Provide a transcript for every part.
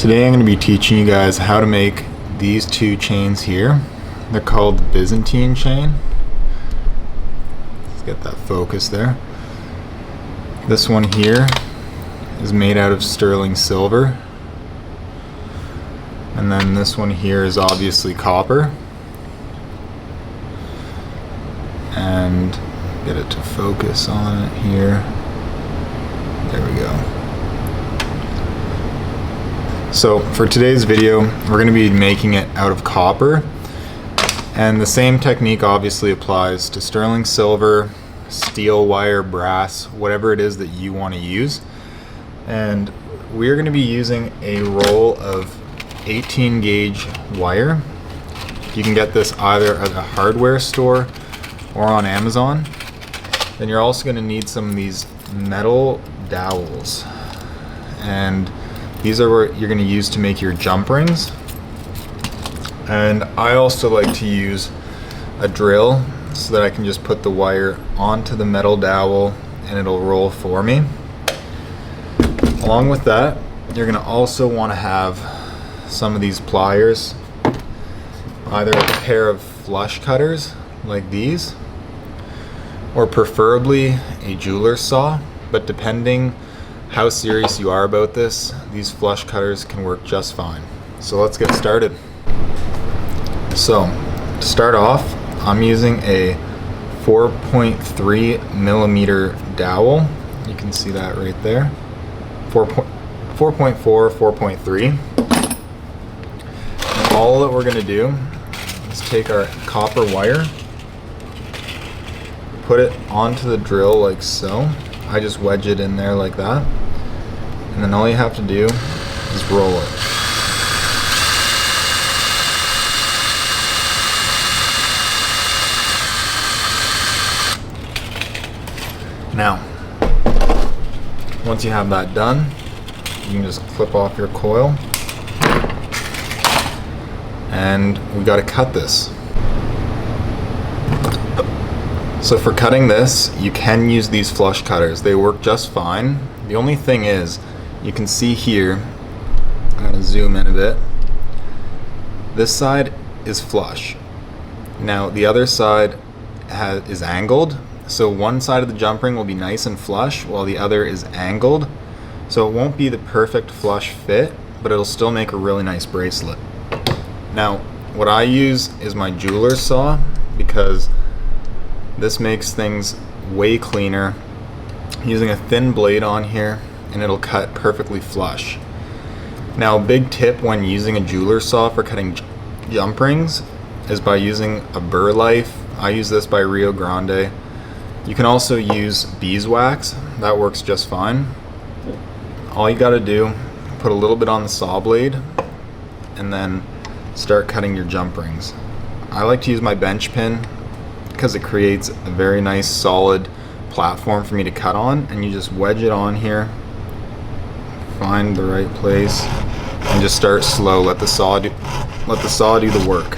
Today I'm going to be teaching you guys how to make these two chains here. They're called the Byzantine chain. Let's get that focus there. This one here is made out of sterling silver. And then this one here is obviously copper. And get it to focus on it here. There we go. So for today's video, we're going to be making it out of copper. And the same technique obviously applies to sterling silver, steel wire, brass, whatever it is that you want to use. And we're going to be using a roll of 18 gauge wire. You can get this either at a hardware store or on Amazon. Then you're also going to need some of these metal dowels. And these are what you're going to use to make your jump rings. And I also like to use a drill so that I can just put the wire onto the metal dowel and it'll roll for me. Along with that, you're going to also want to have some of these pliers, either a pair of flush cutters like these, or preferably a jeweler's saw, but depending how serious you are about this, these flush cutters can work just fine. So let's get started. So to start off, I'm using a 4.3 millimeter dowel. You can see that right there. 4.4, 4.3. And all that we're gonna do is take our copper wire, put it onto the drill like so. I just wedge it in there like that. And then all you have to do is roll it. Now, once you have that done, you can just clip off your coil. And we got to cut this. So for cutting this, you can use these flush cutters. They work just fine. The only thing is, you can see here, I'm going to zoom in a bit, this side is flush. Now the other side is angled, so one side of the jump ring will be nice and flush while the other is angled. So it won't be the perfect flush fit, but it'll still make a really nice bracelet. Now what I use is my jeweler's saw, because this makes things way cleaner. Using a thin blade on here, and it'll cut perfectly flush. Now a big tip when using a jeweler's saw for cutting jump rings is by using a burr knife. I use this by Rio Grande. You can also use beeswax, that works just fine. All you gotta do, put a little bit on the saw blade and then start cutting your jump rings. I like to use my bench pin because it creates a very nice solid platform for me to cut on, and you just wedge it on here, find the right place, and just start slow. Let the saw do the work.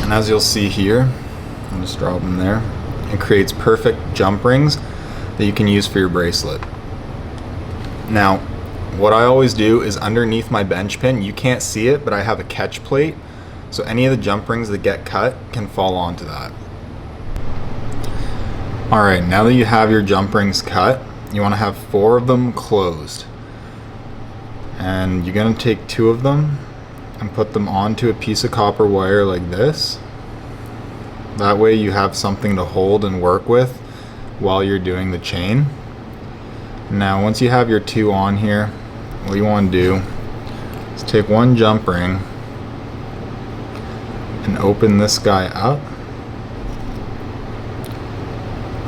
And as you'll see here, I'll just drop them there. It creates perfect jump rings that you can use for your bracelet. Now, what I always do is underneath my bench pin, you can't see it, but I have a catch plate, so any of the jump rings that get cut can fall onto that. Alright, now that you have your jump rings cut, you want to have 4 of them closed. And you're going to take 2 of them and put them onto a piece of copper wire like this. That way you have something to hold and work with while you're doing the chain. Now once you have your 2 on here, what you want to do is take one jump ring and open this guy up,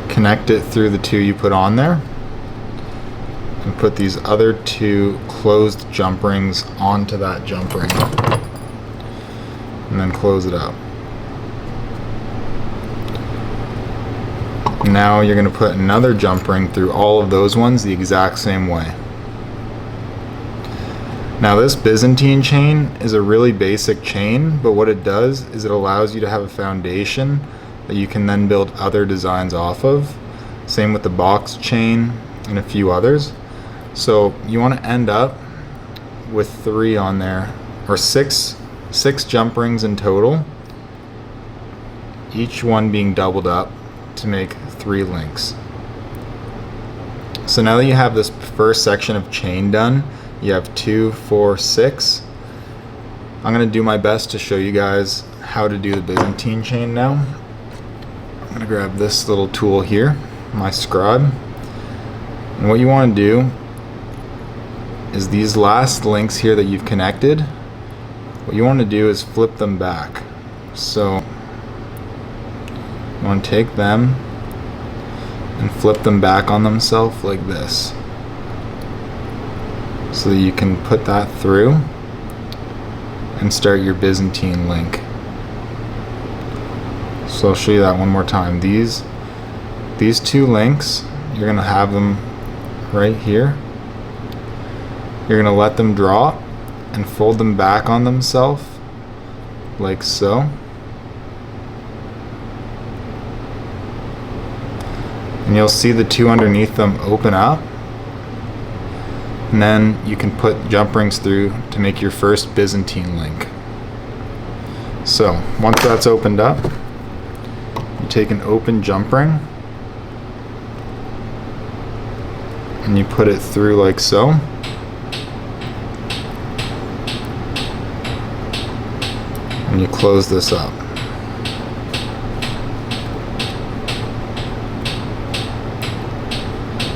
connect it through the 2 you put on there, and put these other 2 closed jump rings onto that jump ring, and then close it up. Now you're going to put another jump ring through all of those ones the exact same way. Now this Byzantine chain is a really basic chain, but what it does is it allows you to have a foundation that you can then build other designs off of. Same with the box chain and a few others. So you want to end up with 3 on there, or six jump rings in total, each one being doubled up to make 3 links. So now that you have this first section of chain done, you have 2, 4, 6. I'm going to do my best to show you guys how to do the Byzantine chain now. I'm going to grab this little tool here, my scribe. And what you want to do is these last links here that you've connected, what you want to do is flip them back. So you want to take them and flip them back on themselves like this, so that you can put that through and start your Byzantine link. So I'll show you that one more time. These 2 links, you're going to have them right here. You're going to let them drop and fold them back on themselves like so. And you'll see the 2 underneath them open up. And then you can put jump rings through to make your first Byzantine link. So once that's opened up, you take an open jump ring and you put it through like so. And you close this up.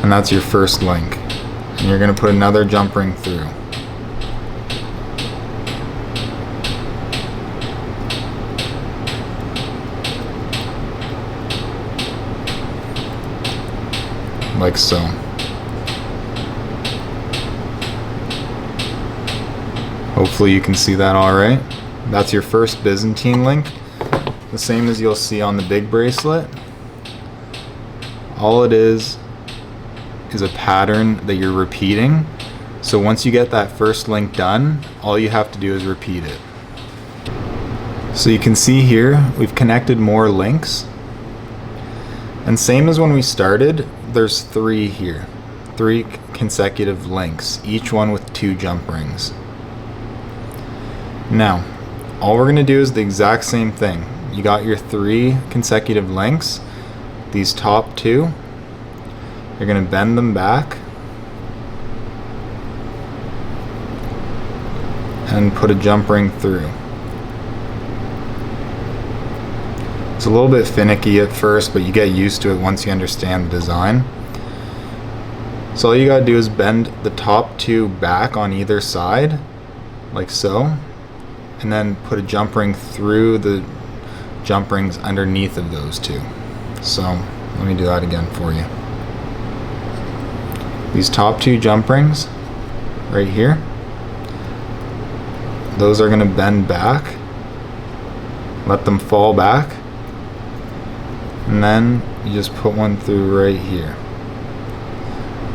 And that's your first link. And you're going to put another jump ring through. Like so. Hopefully you can see that all right. That's your first Byzantine link. The same as you'll see on the big bracelet. All it is a pattern that you're repeating. So once you get that first link done, all you have to do is repeat it. So you can see here, we've connected more links. And same as when we started, there's 3 here. 3 consecutive links, each one with 2 jump rings. Now, all we're gonna do is the exact same thing. You got your 3 consecutive links, these top 2, you're going to bend them back and put a jump ring through. It's a little bit finicky at first, but you get used to it once you understand the design. So all you got to do is bend the top 2 back on either side, like so, and then put a jump ring through the jump rings underneath of those 2. So let me do that again for you. These top 2 jump rings right here, those are going to bend back, let them fall back, and then you just put one through right here,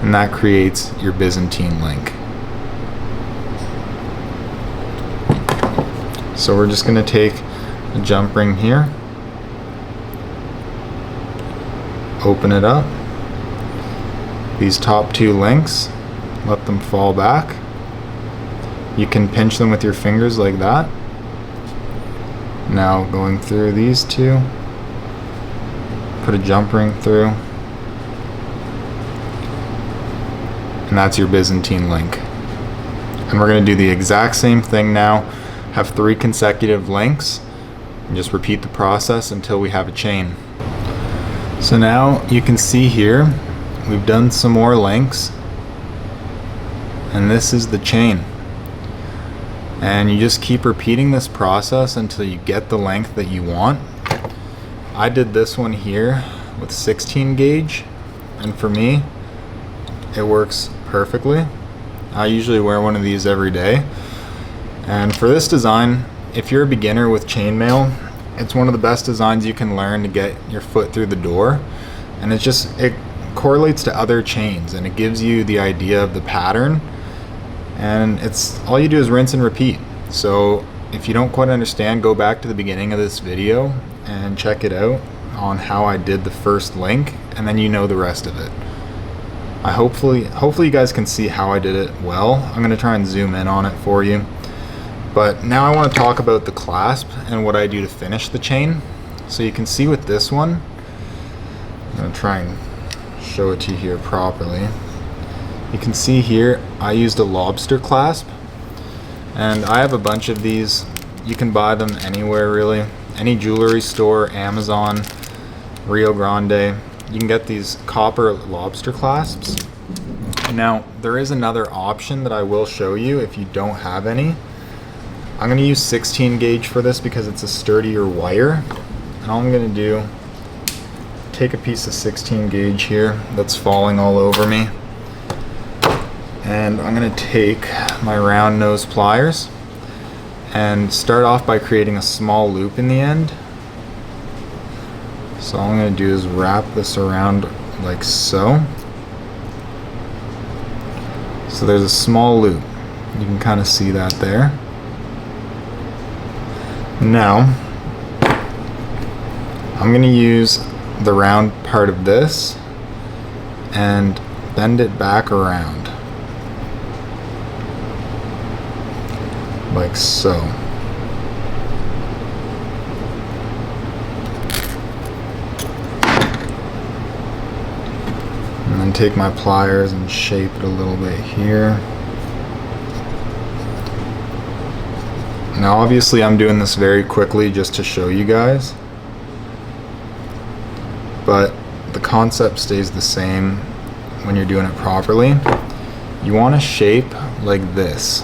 and that creates your Byzantine link. So we're just going to take a jump ring here, open it up, these top 2 links, let them fall back. You can pinch them with your fingers like that. Now going through these 2, put a jump ring through, and that's your Byzantine link. And we're going to do the exact same thing now, have 3 consecutive links, and just repeat the process until we have a chain. So now you can see here, we've done some more links, and this is the chain. And you just keep repeating this process until you get the length that you want. I did this one here with 16 gauge, and for me, it works perfectly. I usually wear one of these every day. And for this design, if you're a beginner with chainmail, it's one of the best designs you can learn to get your foot through the door. And it correlates to other chains, and it gives you the idea of the pattern. and it's all you do is rinse and repeat. So if you don't quite understand, go back to the beginning of this video and check it out on how I did the first link, and then you know the rest of it. Hopefully you guys can see how I did it well. I'm going to try and zoom in on it for you. But now I want to talk about the clasp and what I do to finish the chain. So you can see with this one, I'm going to try and show it to you here properly. You can see here I used a lobster clasp, and I have a bunch of these. You can buy them anywhere really, any jewelry store, Amazon, Rio Grande. You can get these copper lobster clasps. Now there is another option that I will show you if you don't have any. I'm going to use 16 gauge for this because it's a sturdier wire, and all I'm going to do, take a piece of 16 gauge here that's falling all over me, and I'm going to take my round nose pliers and start off by creating a small loop in the end. So all I'm going to do is wrap this around like so. So there's a small loop. You can kind of see that there. Now I'm going to use the round part of this and bend it back around like so. And then take my pliers and shape it a little bit here. Now obviously I'm doing this very quickly just to show you guys, but the concept stays the same when you're doing it properly. You want to shape like this.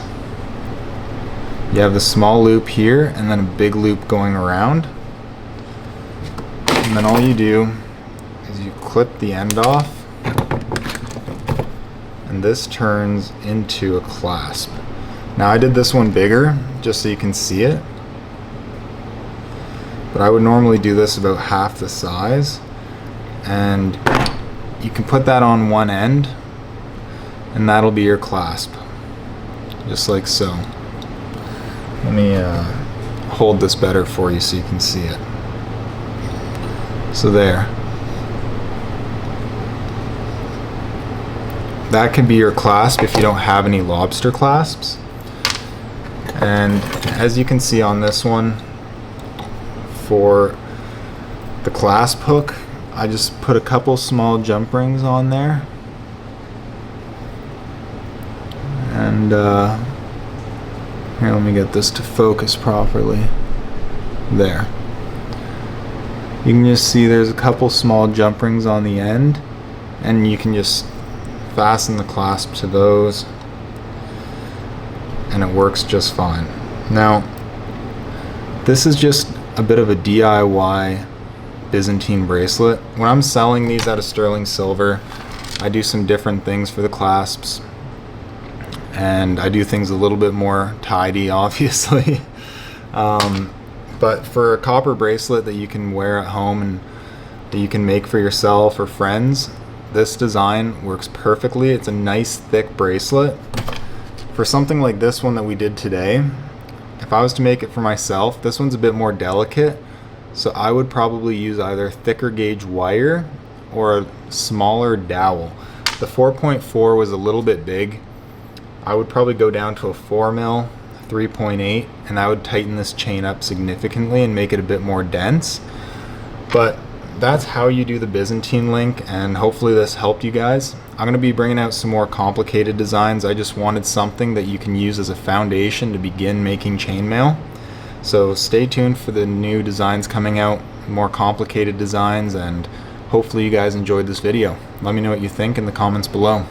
You have the small loop here and then a big loop going around, and then all you do is you clip the end off, and this turns into a clasp. Now I did this one bigger just so you can see it, but I would normally do this about half the size, and you can put that on one end and that'll be your clasp, just like so. Let me hold this better for you so you can see it. So there. That can be your clasp if you don't have any lobster clasps. And as you can see on this one, for the clasp hook, I just put a couple small jump rings on there. And here, let me get this to focus properly. There. You can just see there's a couple small jump rings on the end, and you can just fasten the clasp to those, and it works just fine. Now, this is just a bit of a DIY Byzantine bracelet. When I'm selling these out of sterling silver, I do some different things for the clasps, and I do things a little bit more tidy, obviously. But for a copper bracelet that you can wear at home and that you can make for yourself or friends, this design works perfectly. It's a nice thick bracelet. For something like this one that we did today, if I was to make it for myself, this one's a bit more delicate, so I would probably use either thicker gauge wire or a smaller dowel. The 4.4 was a little bit big. I would probably go down to a 4mm, 3.8, and that would tighten this chain up significantly and make it a bit more dense. But that's how you do the Byzantine link, and hopefully this helped you guys. I'm going to be bringing out some more complicated designs. I just wanted something that you can use as a foundation to begin making chainmail. So stay tuned for the new designs coming out, more complicated designs, and hopefully you guys enjoyed this video. Let me know what you think in the comments below.